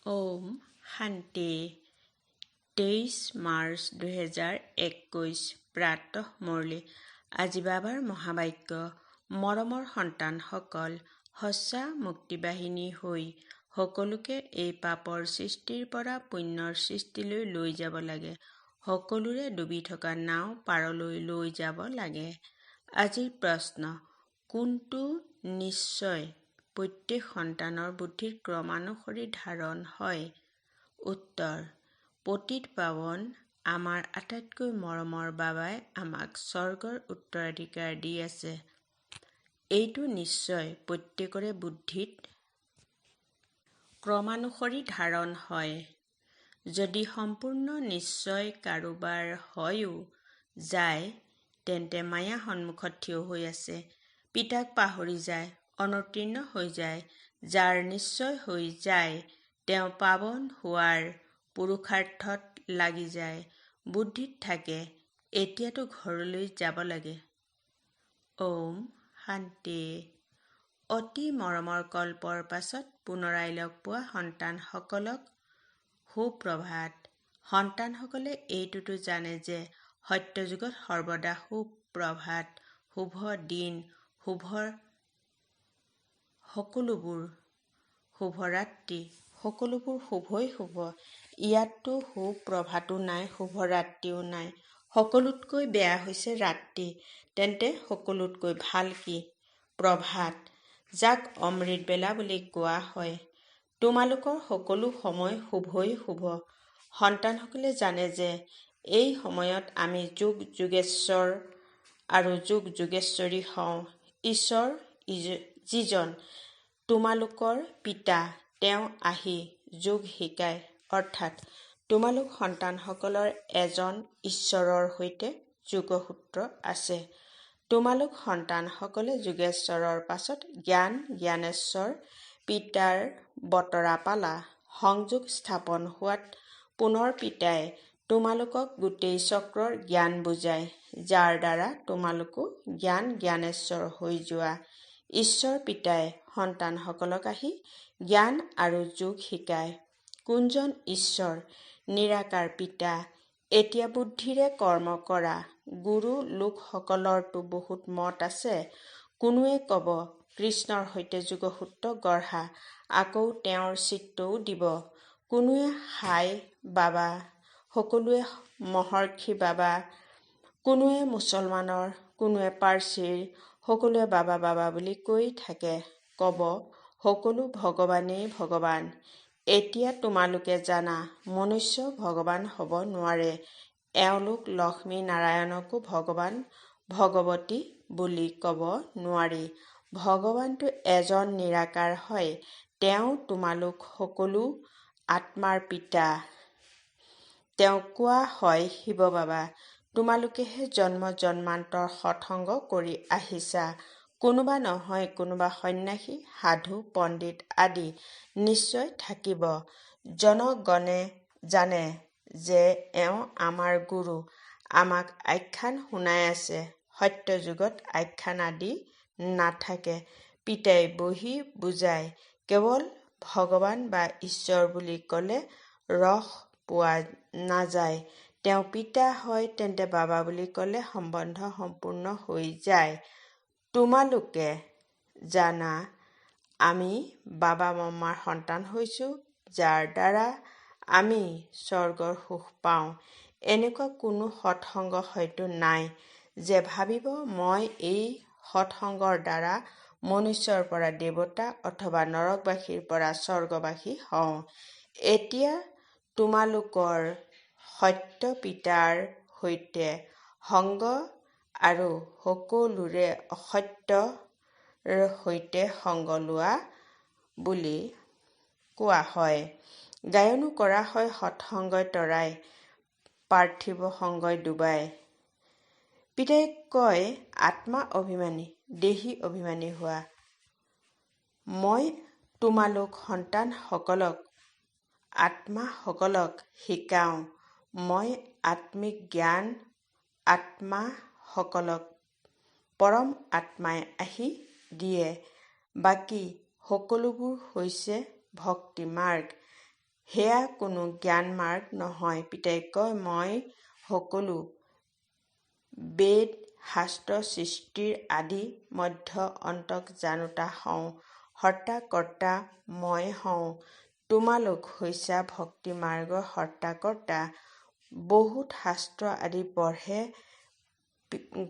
ওম শান্তি 23 মাৰ্চ 2021 প্ৰাতঃ মুৰলী। আজি বাবাৰ মহাবাক্য। মৰমৰ সন্তানসকল, সঁচা মুক্তিবাহিনী হৈ সকলোকে এই পাপৰ সৃষ্টিৰ পৰা পুণ্যৰ সৃষ্টিলৈ লৈ যাব লাগে। সকলোৰে ডুবি থকা নাও পাৰলৈ লৈ যাব লাগে। আজিৰ প্ৰশ্ন, কোনটো নিশ্চয় প্ৰত্যেক সন্তানৰ বুদ্ধিৰ ক্ৰমানুসৰি ধাৰণ হয়? উত্তৰ, পতিত পাৱন আমাৰ আটাইতকৈ মৰমৰ বাবাই আমাক স্বৰ্গৰ উত্তৰাধিকাৰ দি আছে। এইটো নিশ্চয় প্ৰত্যেকৰে বুদ্ধিত ক্ৰমানুসৰি ধাৰণ হয়। যদি সম্পূৰ্ণ নিশ্চয় কাৰোবাৰ হয়ও যায়, তেন্তে মায়া সন্মুখত থিয় হৈ আছে। পিতাক পাহৰি যায়, অনুতীৰ্ণ হৈ যায়। যাৰ নিশ্চয় হৈ যায়, তেওঁ পাৱন হোৱাৰ পুৰুষাৰ্থত লাগি যায়। বুদ্ধিত থাকে, এতিয়াতো ঘৰলৈ যাব লাগে। ওম শান্তি। অতি মৰমৰ কল্পৰ পাছত পুনৰাই লগ পোৱা সন্তানসকলক সুপ্ৰভাত। সন্তানসকলে এইটোতো জানে যে সত্যযুগত সৰ্বদা সুপ্ৰভাত, শুভ দিন, সকলোবোৰ শুভৰাত্ৰি, সকলোবোৰ শুভই শুভ। ইয়াততো সুপ্ৰভাতো নাই, শুভৰাত্ৰিও নাই। সকলোতকৈ বেয়া হৈছে ৰাত্ৰি। তেন্তে সকলোতকৈ ভাল কি? প্ৰভাত, যাক অমৃত বেলা বুলি কোৱা হয়। তোমালোকৰ সকলো সময় শুভই শুভ। সন্তানসকলে জানে যে এই সময়ত আমি যুগ যুগেশ্বৰ আৰু যুগ যুগেশ্বৰী হওঁ। ঈশ্বৰ যিজন তোমালোকৰ পিতা, তেওঁ আহি যোগ শিকায়, অৰ্থাৎ তোমালোক সন্তানসকলৰ এজন ঈশ্বৰৰ সৈতে যোগসূত্ৰ আছে। তোমালোক সন্তানসকলে যোগেশ্বৰৰ পাছত জ্ঞানেশ্বৰ পিতাৰ বতৰা পালা। সংযোগ স্থাপন হোৱাত পুনৰ পিতাই তোমালোকক গোটেই চক্ৰৰ জ্ঞান বুজায়, যাৰ দ্বাৰা তোমালোকো জ্ঞানেশ্বৰ হৈ যোৱা। ঈশ্বৰ পিতাই সন্তানসকলক আহি জ্ঞান আৰু যোগ শিকায়। কোনজন ঈশ্বৰ? নিৰাকাৰ পিতা। এতিয়া বুদ্ধিৰে কৰ্ম কৰা। গুৰু লোকসকলৰতো বহুত মত আছে। কোনোৱে ক'ব কৃষ্ণৰ সৈতে যোগসূত্ৰ গঢ়া, আকৌ তেওঁৰ চিত্ৰও দিব। কোনোৱে হাই বাবা, সকলোৱে মহৰ্ষি বাবা। কোনোৱে মুছলমানৰ, কোনোৱে পাৰ্চীৰ, সকলোৱে বাবা বাবা বুলি কৈ থাকে। ক'ব সকলো ভগৱানেই ভগৱান। এতিয়া তোমালোকে জানা, মনুষ্য ভগৱান হ'ব নোৱাৰে। এওঁলোক লক্ষ্মী নাৰায়ণকো ভগৱান ভগৱতী বুলি ক'ব নোৱাৰি। ভগৱানটো এজন নিৰাকাৰ হয়। তেওঁ তোমালোক সকলো আত্মাৰ পিতা। তেওঁক কোৱা হয় শিৱ বাবা। তোমালোকেহে জন্ম জন্মান্তৰ সৎসংগ কৰি আহিছা। কোনোবা নহয় কোনোবা সন্ন্যাসী, সাধু, পণ্ডিত আদি নিশ্চয় থাকিব। জনগণে জানে যে এওঁ আমাৰ গুৰু। আমাক আখ্যান শুনাই আছে। সত্যযুগত আখ্যান আদি নাথাকে। পিতাই বহি বুজায়। কেৱল ভগৱান বা ঈশ্বৰ বুলি ক'লে ৰস পোৱা নাযায়। তেওঁ পিতা হয়, তেন্তে বাবা বুলি ক'লে সম্বন্ধ সম্পূৰ্ণ হৈ যায়। তোমালোকে জানা, আমি বাবা মামাৰ সন্তান হৈছো, যাৰ দ্বাৰা আমি স্বৰ্গৰ সুখ পাওঁ। এনেকুৱা কোনো সৎসংগ হয়তো নাই যে ভাবিব মই এই সৎসংগৰ দ্বাৰা মনুষ্যৰ পৰা দেৱতা অথবা নৰকবাসীৰ পৰা স্বৰ্গবাসী হওঁ। এতিয়া তোমালোকৰ সত্য পিতাৰ সৈতে সংগ আৰু সকলোৰে অসত্যৰ সৈতে সংগ লোৱা বুলি কোৱা হয়। গায়নো কৰা হয়, সৎসংগই তৰায়, পাৰ্থিৱ সংগই ডুবায়। পিতাই কয় আত্মা অভিমানী, দেহী অভিমানী হোৱা। মই তোমালোক সন্তানসকলক, আত্মাসকলক শিকাওঁ। মই আত্মিক জ্ঞান আত্মাসকলক পৰম আত্মাই আহি দিয়ে। বাকী সকলোবোৰ হৈছে ভক্তি মাৰ্গ। সেয়া কোনো জ্ঞান মাৰ্গ নহয়। পিতাই কয়, মই সকলো বেদ শাস্ত্ৰ সৃষ্টিৰ আদি মধ্য অন্তক জানোতা হওঁ। হৰ্তা কৰ্তা মই হওঁ। তোমালোক হৈছা ভক্তি মাৰ্গৰ হৰ্তা কৰ্তা। বহুত শাস্ত্ৰ আদি পঢ়ে,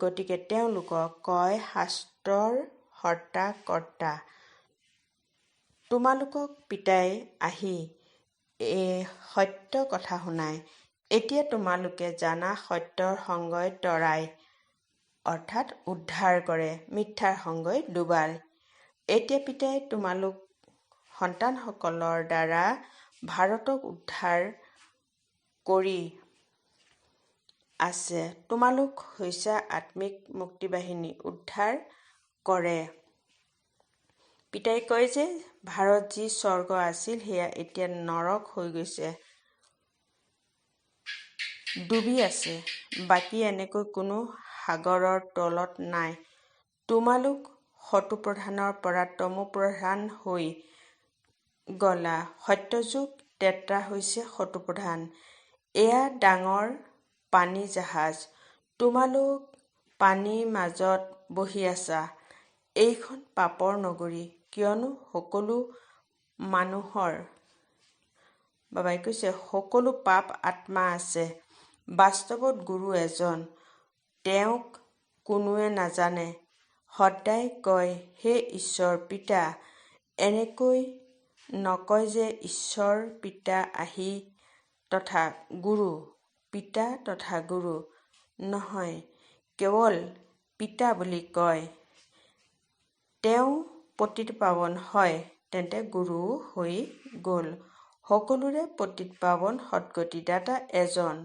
গতিকে তেওঁলোকক কয় শাস্ত্ৰৰ হৰ্তা কৰ্তা। তোমালোকক পিতাই আহি সত্য কথা শুনায়। এতিয়া তোমালোকে জানা সত্যৰ সংগই তৰায়, অৰ্থাৎ উদ্ধাৰ কৰে, মিথ্যাৰ সংগই ডুবায়। এতিয়া পিতাই তোমালোক সন্তানসকলৰ দ্বাৰা ভাৰতক উদ্ধাৰ কৰি আছে। তোমালোক হৈছা আত্মিক মুক্তিবাহিনী, উদ্ধাৰ কৰে। পিতাই কয় যে ভাৰত যি স্বৰ্গ আছিল সেয়া এতিয়া নৰক হৈ গৈছে, ডুবি আছে। বাকী এনেকৈ কোনো সাগৰৰ তলত নাই। তোমালোক সতোপ্ৰধানৰ পৰা তমোপ্ৰধান হৈ গলা। সত্যযুগ ত্ৰেতা হৈছে সতোপ্ৰধান। এয়া ডাঙৰ পানী জাহাজ। তোমালোক পানীৰ মাজত বহি আছা। এইখন পাপৰ নগৰী, কিয়নো সকলো মানুহৰ বাবাই কৈছে সকলো পাপ আত্মা আছে। বাস্তৱত গুৰু এজন, তেওঁক কোনোৱে নাজানে। সদায় কয়, হে ঈশ্বৰ পিতা। এনেকৈ নকয় যে ঈশ্বৰ পিতা আহি তথা গুৰু, পিতা তথা গুৰু নহয়, কেৱল পিতা বুলি কয়। তেওঁ পতিত পাৱন হয়, তেন্তে গুৰুও হৈ গ'ল। সকলোৰে পতিত পাৱন সদ্গতি দাতা এজন।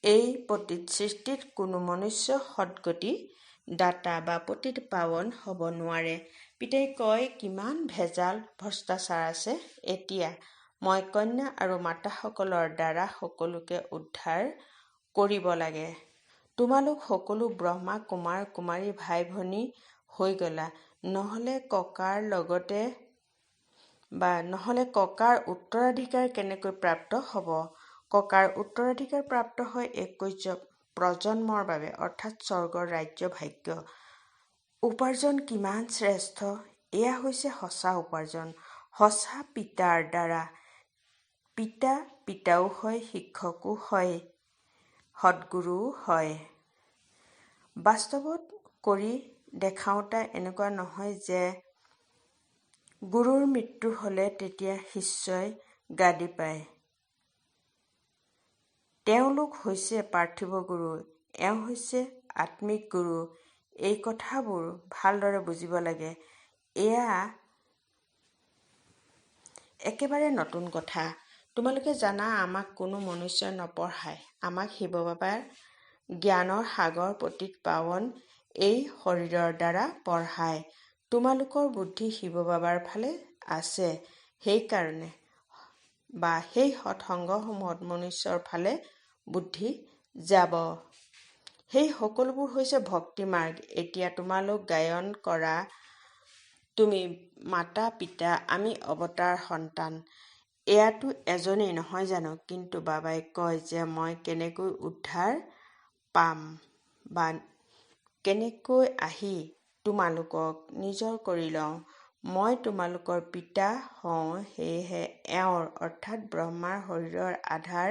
এই পতিত সৃষ্টিত কোনো মনুষ্য সদ্গতি দাতা বা পতিত পাৱন হ'ব নোৱাৰে। পিতাই কয়, কিমান ভেজাল ভ্ৰষ্টাচাৰ আছে। এতিয়া মই কন্যা আৰু মাতাসকলৰ দ্বাৰা সকলোকে উদ্ধাৰ কৰিব লাগে। তোমালোক সকলো ব্ৰহ্মা কুমাৰ কুমাৰী ভাই ভনী হৈ গলা। নহ'লে ককাৰ উত্তৰাধিকাৰ কেনেকৈ প্ৰাপ্ত হ'ব? ককাৰ উত্তৰাধিকাৰ প্ৰাপ্ত হয় 21 প্ৰজন্মৰ বাবে, অৰ্থাৎ স্বৰ্গৰ ৰাজ্য ভাগ্য। উপাৰ্জন কিমান শ্ৰেষ্ঠ, এয়া হৈছে সঁচা উপাৰ্জন, সঁচা পিতাৰ দ্বাৰা। পিতা পিতাও হয়, শিক্ষকো হয়, সদ্গুৰুও হয়। বাস্তৱত কৰি দেখাওঁতা এনেকুৱা নহয় যে গুৰুৰ মৃত্যু হ'লে তেতিয়া শিষ্যই গাদী পায়। তেওঁলোক হৈছে পাৰ্থিৱ গুৰু, এওঁ হৈছে আত্মিক গুৰু। এই কথাবোৰ ভালদৰে বুজিব লাগে। এয়া একেবাৰে নতুন কথা। তোমালোকে জানা, আমাক কোনো মনুষ্যই নপঢ়ায়। আমাক শিৱ বাবাৰ জ্ঞানৰ সাগৰ পতিত পাৱন এই শৰীৰৰ দ্বাৰা পঢ়ায়। তোমালোকৰ বুদ্ধি শিৱ বাবাৰ ফালে আছে, সেইকাৰণে বা সেই সৎসংগসমূহত মনুষ্যৰ ফালে বুদ্ধি যাব। সেই সকলোবোৰ হৈছে ভক্তি মাৰ্গ। এতিয়া তোমালোক গায়ন কৰা, তুমি মাতা পিতা, আমি অৱতাৰ সন্তান। এয়াতো এজনেই নহয় জানো? কিন্তু বাবাই কয় যে মই কেনেকৈ উদ্ধাৰ পাম বা কেনেকৈ আহি তোমালোকক নিজৰ কৰি লওঁ। মই তোমালোকৰ পিতা হওঁ, সেয়েহে এওঁৰ অৰ্থাৎ ব্ৰহ্মাৰ শৰীৰৰ আধাৰ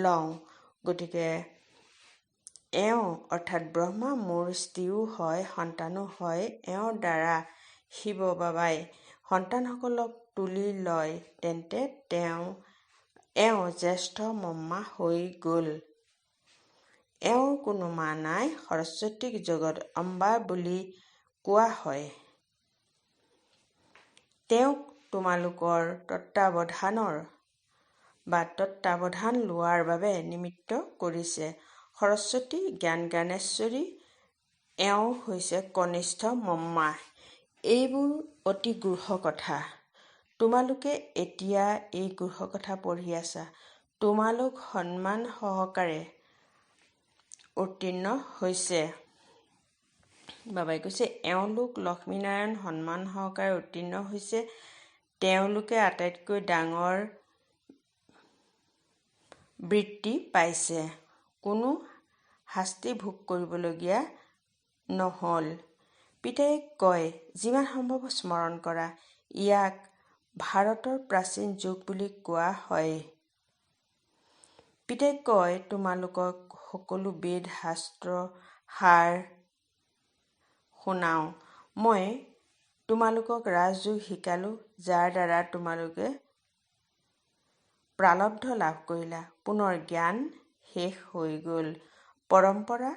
লওঁ। গতিকে এওঁ অৰ্থাৎ ব্ৰহ্মা মোৰ স্ত্ৰীও হয়, সন্তানো হয়। এওঁৰ দ্বাৰা শিৱ বাবাই সন্তানসকলক তুলি লয়, তেন্তে এওঁ জ্যেষ্ঠ মম্মা হৈ গ'ল। এওঁৰ কোনো মা নাই। সৰস্বতীক জগত অম্বা বুলি কোৱা হয়। তেওঁক তোমালোকৰ তত্বাৱধান লোৱাৰ বাবে নিমিত্ত কৰিছে। সৰস্বতী জ্ঞানেশ্বৰী, এওঁ হৈছে কনিষ্ঠ মম্মা। এইবোৰ অতি গূঢ় কথা। তোমালোকে এতিয়া এই গূঢ় কথা পঢ়ি আছা। তোমালোক সন্মান সহকাৰে উত্তীৰ্ণ হৈছে। বাবাই কৈছে, এওঁলোক লক্ষ্মীনাৰায়ণ সন্মান সহকাৰে উত্তীৰ্ণ হৈছে। তেওঁলোকে আটাইতকৈ ডাঙৰ বৃত্তি পাইছে। কোনো শাস্তি ভোগ কৰিবলগীয়া নহ'ল। পিতায়ে কয়, যিমান সম্ভৱ স্মৰণ কৰা। ইয়াক ভাৰতৰ প্ৰাচীন যুগ বুলি কোৱা হয়। পিতায়ে কয়, তোমালোকক সকলো বেদ শাস্ত্ৰ সাৰ শুনাওঁ। মই তোমালোকক ৰাজযোগ শিকালো, যাৰ দ্বাৰা তোমালোকে প্ৰাৰব্ধ লাভ কৰিলা। পুনৰ জ্ঞান শেষ হৈ গ'ল। পৰম্পৰা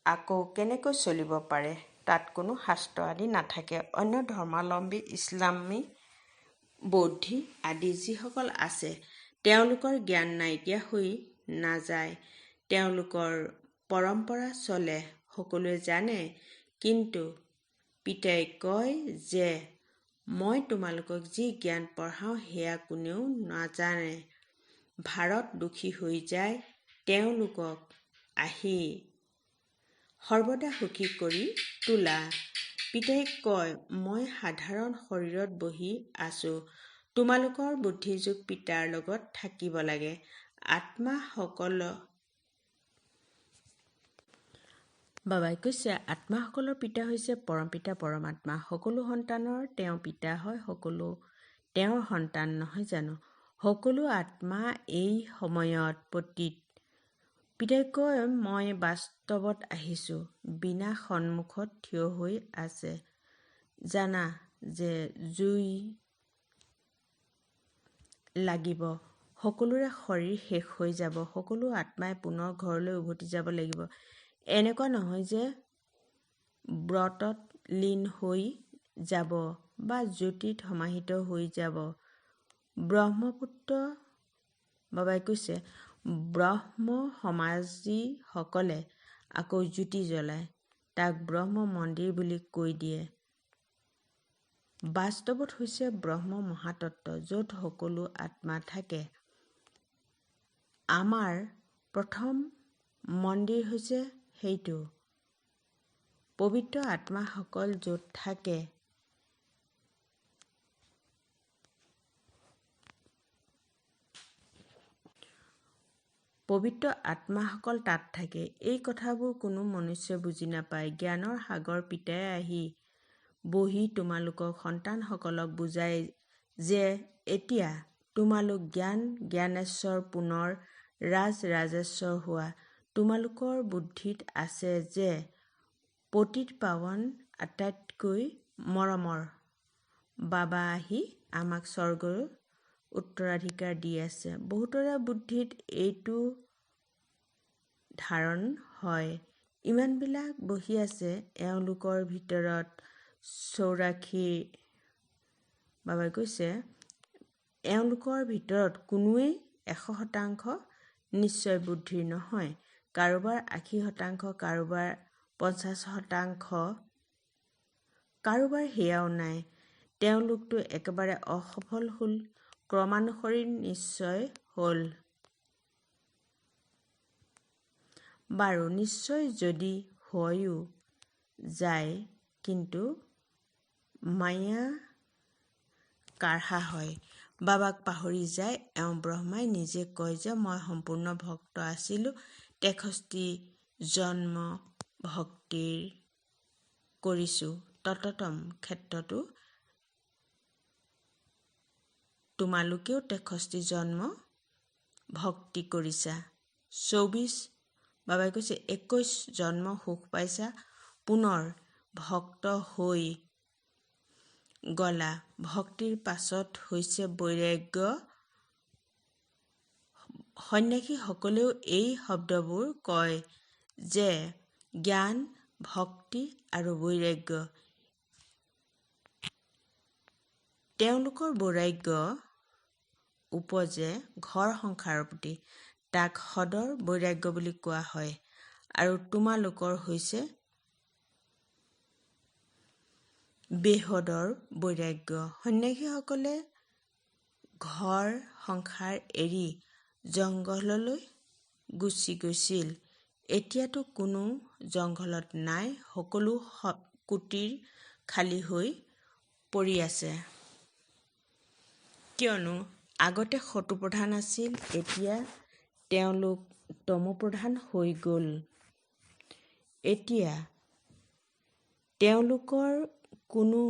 আকৌ কেনেকৈ চলিব পাৰে? তাত কোনো শাস্ত্ৰ আদি নাথাকে। অন্য ধৰ্মাৱলম্বী, ইছলামী, বৌদ্ধি আদি যিসকল আছে, তেওঁলোকৰ জ্ঞান নাইকিয়া হৈ নাযায়। তেওঁলোকৰ পৰম্পৰা চলে, সকলোৱে জানে। কিন্তু পিতায়ে কয় যে মই তোমালোকক যি জ্ঞান পঢ়াওঁ সেয়া কোনেও নাজানে। ভাৰত দুখী হৈ যায়, তেওঁলোকক আহি সৰ্বদা সুখী কৰি তোলা। পিতায়ে কয়, মই সাধাৰণ শৰীৰত বহি আছো। তোমালোকৰ বুদ্ধিযোগ পিতাৰ লগত থাকিব লাগে। বাবাই কৈছে, আত্মাসকলৰ পিতা হৈছে পৰমপিতা পৰমাত্মা। সকলো সন্তানৰ তেওঁ পিতা হয়। সকলো তেওঁৰ সন্তান নহয় জানো? সকলো আত্মা এই সময়ত পতিত। পিতায়ে কয়, মই বাস্তৱত আহিছো। বিনাশ সন্মুখত থিয় হৈ আছে। জানা যে জুই লাগিব। সকলোৰে শৰীৰ শেষ হৈ যাব। সকলো আত্মাই পুনৰ ঘৰলৈ উভতি যাব লাগিব। এনেকুৱা নহয় যে ব্ৰতত লীন হৈ যাব বা জ্যোতিত সমাহিত হৈ যাব। ব্ৰহ্মপুত্ৰ বাবাই কৈছে, ব্ৰহ্ম সমাজীসকলে আকৌ জ্যোতি জ্বলায়। তাক ব্ৰহ্ম মন্দিৰ বুলি কৈ দিয়ে। বাস্তৱত হৈছে ব্ৰহ্ম মহাতত্ত্ব, য'ত সকলো আত্মা থাকে। আমাৰ প্ৰথম মন্দিৰ হৈছে সেইটো। পবিত্ৰ আত্মাসকল য'ত থাকে, পবিত্ৰ আত্মাসকল তাত থাকে। এই কথাবোৰ কোনো মনুষ্যই বুজি নাপায়। জ্ঞানৰ সাগৰ পিতাই আহি বহি তোমালোকক সন্তানসকলক বুজাই যে এতিয়া তোমালোক জ্ঞানেশ্বৰ পুনৰ ৰাজৰাজেশ্বৰ হোৱা। তোমালোকৰ বুদ্ধিত আছে যে পতিত পাৱন আটাইতকৈ মৰমৰ। বাবা আহি আমাক স্বৰ্গৰ উত্তৰাধিকাৰ দি আছে। বহুতৰে বুদ্ধিত এইটো ধাৰণ হয়। ইমানবিলাক বহি আছে, এওঁলোকৰ ভিতৰত 84। বাবাই কৈছে, এওঁলোকৰ ভিতৰত কোনোৱেই 100% নিশ্চয় বুদ্ধিৰ নহয়। কাৰোবাৰ 80%, কাৰোবাৰ 50%, কাৰোবাৰ সেয়াও নাই। তেওঁলোকতো একেবাৰে অসফল হ'ল, ক্ৰমানুসৰি নিশ্চয় হ'ল। বাৰু নিশ্চয় যদি হয়ো যায়, কিন্তু মায়া কাঢ়া হয়। বাবাক পাহৰি যায়। এওঁ ব্ৰহ্মাই নিজে কয় যে মই সম্পূৰ্ণ ভক্ত আছিলো। 63 জন্ম ভক্তিৰ কৰিছো। তততম ক্ষেত্ৰতো তোমালোকেও 63 জন্ম ভক্তি কৰিছা। 24 বাবাই কৈছে 21 জন্ম সুখ পাইছা, পুনৰ ভক্ত হৈ গলা। ভক্তিৰ পাছত হৈছে বৈৰাগ্য। সন্ন্যাসীসকলেও এই শব্দবোৰ কয় যে জ্ঞান, ভক্তি আৰু বৈৰাগ্য। তেওঁলোকৰ বৈৰাগ্য উপজে ঘৰ সংসাৰৰ প্ৰতি। তাক সদৰ বৈৰাগ্য বুলি কোৱা হয়। আৰু তোমালোকৰ হৈছে বেহদৰ বৈৰাগ্য। সন্ন্যাসীসকলে ঘৰ সংসাৰ এৰি জংঘললৈ গুচি গৈছিল। এতিয়াতো কোনো জংঘলত নাই। সকলো কুটীৰ খালী হৈ পৰি আছে। কিয়নো আগতে শত্ৰুপ্ৰধান আছিল, এতিয়া তেওঁলোক তমোপ্ৰধান হৈ গ'ল। এতিয়া তেওঁলোকৰ কোনো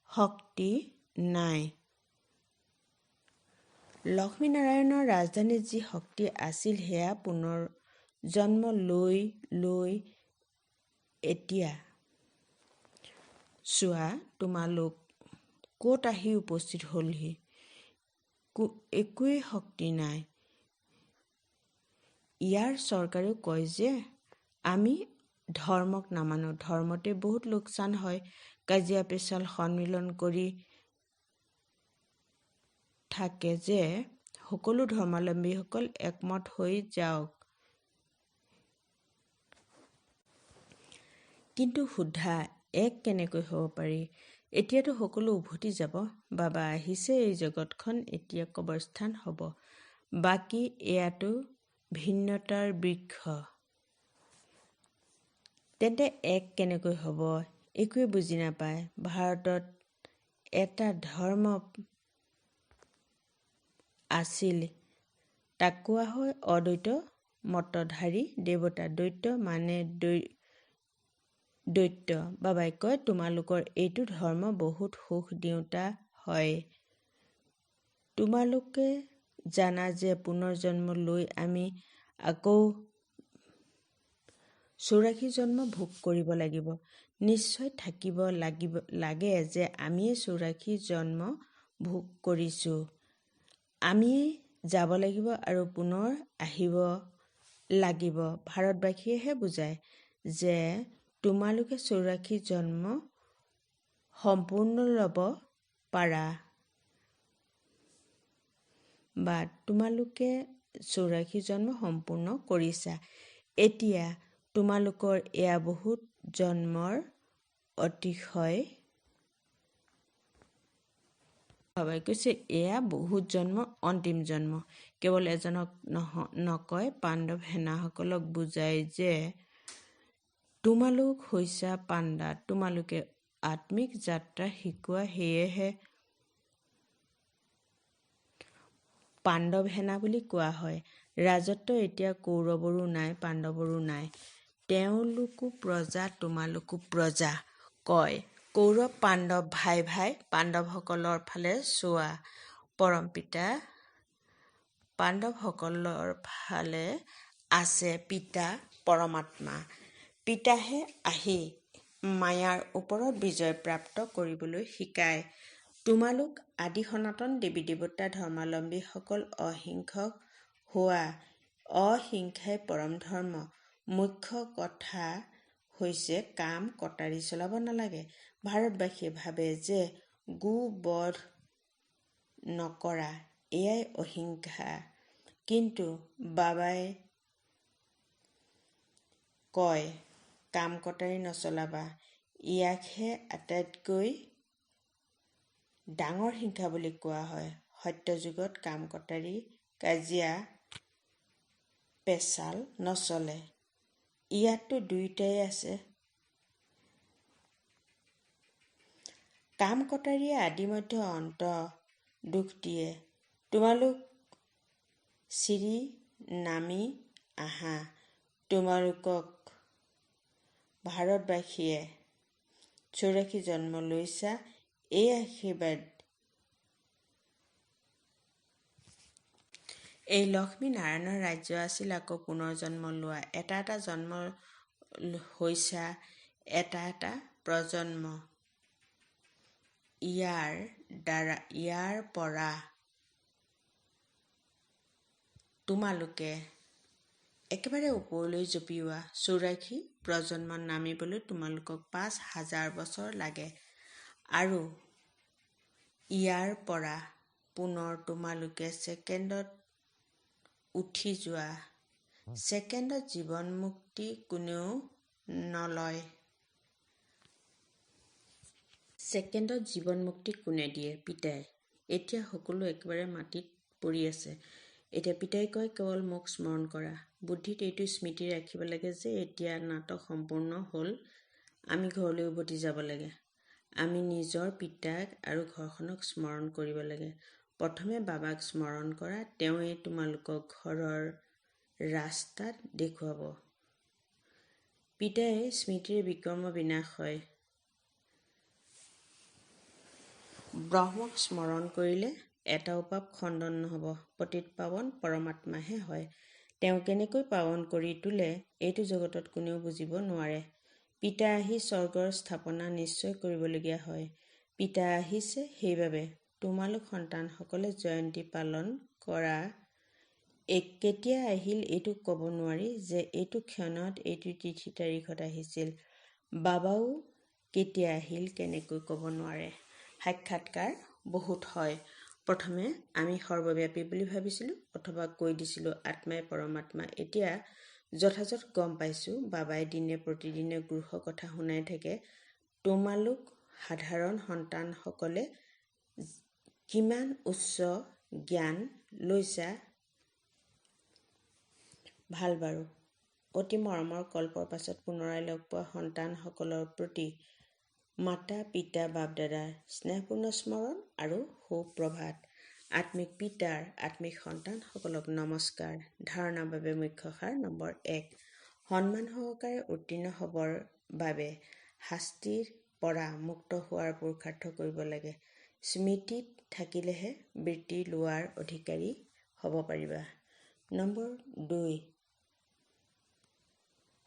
শক্তি নাই। লক্ষ্মীনাৰায়ণৰ ৰাজধানীত যি শক্তি আছিল সেয়া পুনৰ্জন্ম লৈ এতিয়া চোৱা তোমালোক ক'ত আহি উপস্থিত হ'লহি। একোৱেই শক্তি নাই। ইয়াৰ চৰকাৰেও কয় যে আমি ধৰ্মক নামানো, ধৰ্মতে বহুত লোকচান হয়, কাজিয়া পেচাল সন্মিলন কৰি থাকে যে সকলো ধৰ্মাৱলম্বীসকল একমত হৈ যাওক। কিন্তু সোধা কেনেকৈ হ'ব পাৰি? এতিয়াতো সকলো উভতি যাব। বাবা আহিছে, এই জগতখন এতিয়া কবৰস্থান হ'ব। বাকী এয়াতো ভিন্নতাৰ বৃক্ষ। তেন্তে কেনেকৈ হ'ব? একোৱে বুজি নাপায়। ভাৰতত এটা ধৰ্ম আছিল, তাক কোৱা হয় অদ্বৈত মতধাৰী দেৱতা। দ্বৈত মানে দৈত্য। বাবাই কয় তোমালোকৰ এইটো ধৰ্ম বহুত সুখ দিওঁতা হয়। তোমালোকে জানা যে পুনৰ্জন্ম লৈ আমি আকৌ 84 জন্ম ভোগ কৰিব লাগিব। নিশ্চয় থাকিব লাগে যে আমিয়ে 84 জন্ম ভোগ কৰিছো। আমিয়ে যাব লাগিব আৰু পুনৰ আহিব লাগিব। ভাৰতবাসীয়েহে বুজায় যে তোমালোকে 84 জন্ম সম্পূৰ্ণ ল'ব পাৰা বা তোমালোকে 84 জন্ম সম্পূৰ্ণ কৰিছা। এতিয়া তোমালোকৰ এয়া বহুত জন্মৰ অতিশয়। বাবাই কৈছে এয়া বহুত জন্মৰ অন্তিম জন্ম। কেৱল এজনক নকয়, পাণ্ডৱ সেনাসকলক বুজায় যে তোমালোক হৈছা পাণ্ডা, তোমালোকে আত্মিক যাত্ৰা শিকোৱা, সেয়েহে পাণ্ডৱ সেনা বুলি কোৱা হয়। ৰাজত্ব এতিয়া কৌৰৱৰো নাই, পাণ্ডৱৰো নাই। তেওঁলোকো প্ৰজা, তোমালোকো প্ৰজা। কয় কৌৰৱ পাণ্ডৱ ভাই ভাই। পাণ্ডৱসকলৰ ফালে চোৱা, পৰমপিতা। পাণ্ডৱসকলৰ ফালে আছে পিতা পৰমাত্মা। পিতাহে আহি মায়াৰ ওপৰত বিজয় প্ৰাপ্ত কৰিবলৈ শিকায়। তোমালোক আদি সনাতন দেৱী দেৱতা ধৰ্মাৱলম্বীসকল অহিংসক হোৱা। অহিংসাই পৰম ধৰ্ম। মুখ্য কথা হৈছে কাম কটাৰী চলাব নালাগে। ভাৰতবাসীয়ে ভাবে যে গো বধ নকৰা এয়াই অহিংসা। কিন্তু বাবাই কয় কাম কটাৰী নচলাবা। ইয়াকহে আটাইতকৈ ডাঙৰ হিংসা বুলি কোৱা হয়। সত্যযুগত কাম কটাৰী কাজিয়া পেচাল নচলে। ইয়াততো দুয়োটাই আছে। কাম কটাৰীয়ে আদি মধ্য অন্ত দুখ দিয়ে। তোমালোক চিৰি নামি আহা। তোমালোকক ভাৰতবাসীয়ে 84 জন্ম লৈছা, এই আশীৰ্বাদ। এই লক্ষ্মী নাৰায়ণৰ ৰাজ্য আছিল আকৌ পুনৰ্জন্ম লোৱা। এটা জন্ম হৈছা, এটা প্ৰজন্ম। ইয়াৰ পৰা তোমালোকে একেবাৰে ওপৰলৈ জঁপিওৱা। 84 প্ৰজন্মত নামিবলৈ তোমালোকক 5000 বছৰ লাগে আৰু ইয়াৰ পৰা পুনৰ তোমালোকে ছেকেণ্ডত উঠি যোৱা। ছেকেণ্ডত জীৱন মুক্তি কোনেও নলয়। ছেকেণ্ডত জীৱন মুক্তি কোনে দিয়ে? পিতাই। এতিয়া সকলো একেবাৰে মাটিত পৰি আছে। এতিয়া পিতাই কয় কেৱল মোক স্মৰণ কৰা। বুদ্ধিত এইটো স্মৃতি ৰাখিব লাগে যে এতিয়া নাটক সম্পূৰ্ণ হ'ল। আমি ঘৰলৈ উভতি যাব লাগে। আমি নিজৰ পিতাক আৰু ঘৰখনক স্মৰণ কৰিব লাগে। প্ৰথমে বাবাক স্মৰণ কৰা, তেওঁৱেই তোমালোকক ঘৰৰ ৰাস্তাত দেখুৱাব। পিতাই স্মৃতিৰ বিকৰ্ম বিনাশ হয়। ব্ৰহ্মক স্মৰণ কৰিলে এটাও পাপ খণ্ডন নহ'ব, পতিত পাৱন পৰমাত্মাহে হয়। তেওঁ কেনেকৈ পাৱন কৰি তোলে এইটো জগতত কোনেও বুজিব নোৱাৰে। পিতা আহি স্বৰ্গৰ স্থাপনা নিশ্চয় কৰিবলগীয়া হয়। পিতা আহিছে সেইবাবে তোমালোক সন্তানসকলে জয়ন্তী পালন কৰা। কেতিয়া আহিল এইটো ক'ব নোৱাৰি যে এইটো ক্ষণত এইটো তিথি তাৰিখত আহিছিল। বাবাও কেতিয়া আহিল কেনেকৈ ক'ব নোৱাৰে। সাক্ষাৎকাৰ বহুত হয়। প্ৰথমে আমি সৰ্বব্যাপী বুলি ভাবিছিলোঁ অথবা কৈ দিছিলোঁ আত্মাই পৰমাত্মা। এতিয়া যথাযথ গম পাইছোঁ বাবাই দিনে প্ৰতিদিনে গৃহ কথা শুনাই থাকে। তোমালোক সাধাৰণ সন্তানসকলে কিমান উচ্চ জ্ঞান লৈছা ভাল বাৰু। অতি মৰমৰ কল্পৰ পাছত পুনৰাই লগ পোৱা সন্তানসকলৰ প্ৰতি মাতা পিতা বাপ দাদাৰ স্নেহপূৰ্ণ স্মৰণ আৰু সুপ্ৰভাত। আত্মিক পিতাৰ আত্মিক সন্তানসকলক নমস্কাৰ। ধাৰণাৰ বাবে মুখ্য সাৰ নম্বৰ 1, সন্মান সহকাৰে উত্তীৰ্ণ হ'বৰ বাবে শাস্তিৰ পৰা মুক্ত হোৱাৰ পুৰুষাৰ্থ কৰিব লাগে। স্মৃতিত থাকিলেহে বৃত্তি লোৱাৰ অধিকাৰী হ'ব পাৰিবা। নম্বৰ 2,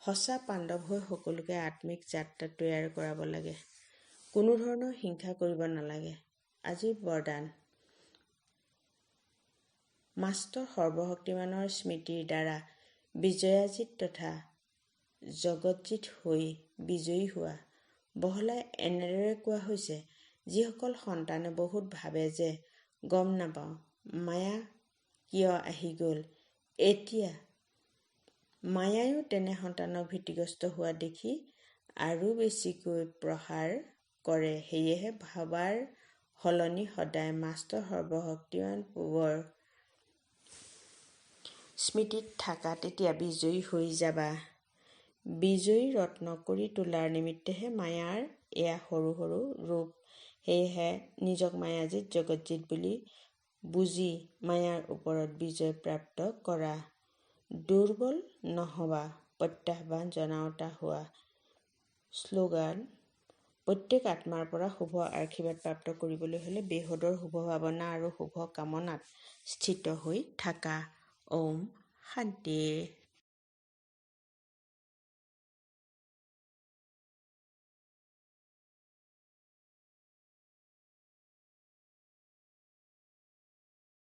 সঁচা পাণ্ডৱ হৈ সকলোকে আত্মিক যাত্ৰা তৈয়াৰ কৰাব লাগে। কোনো ধৰণৰ হিংসা কৰিব নালাগে। আজিৰ বৰদান। মাষ্টৰ সৰ্বশক্তিমানৰ স্মৃতিৰ দ্বাৰা বিজয়াজিত তথা জগজ্জিত হৈ বিজয়ী হোৱা। বহলাই এনেদৰে কোৱা হৈছে, যিসকল সন্তানে বহুত ভাবে যে গম নাপাওঁ মায়া কিয় আহি গ'ল, এতিয়া মায়ায়ো তেনে সন্তানক ভীতিগ্ৰস্ত হোৱা দেখি আৰু বেছিকৈ প্ৰসাৰ কৰে। সেয়েহে ভাবাৰ সলনি সদায় মাষ্টৰ সৰ্বশক্তিমান পূবৰ স্মৃতিত থাকা, তেতিয়া বিজয়ী হৈ যাবা। বিজয়ী ৰত্ন কৰি তোলাৰ নিমিত্তেহে মায়াৰ এয়া সৰু সৰু ৰূপ। সেয়েহে নিজক মায়াজিত জগজ্জিত বুলি বুজি মায়াৰ ওপৰত বিজয় প্ৰাপ্ত কৰা। দুৰ্বল নহবা, প্ৰত্যাহ্বান জনাওতা হোৱা। শ্লোগান: প্ৰত্যেক আত্মাৰ পৰা শুভ আশীৰ্বাদ প্ৰাপ্ত কৰিবলৈ হ'লে বেহদৰ শুভ ভাৱনা আৰু শুভ কামনাত স্থিত হৈ থাকা। ওম শান্তি।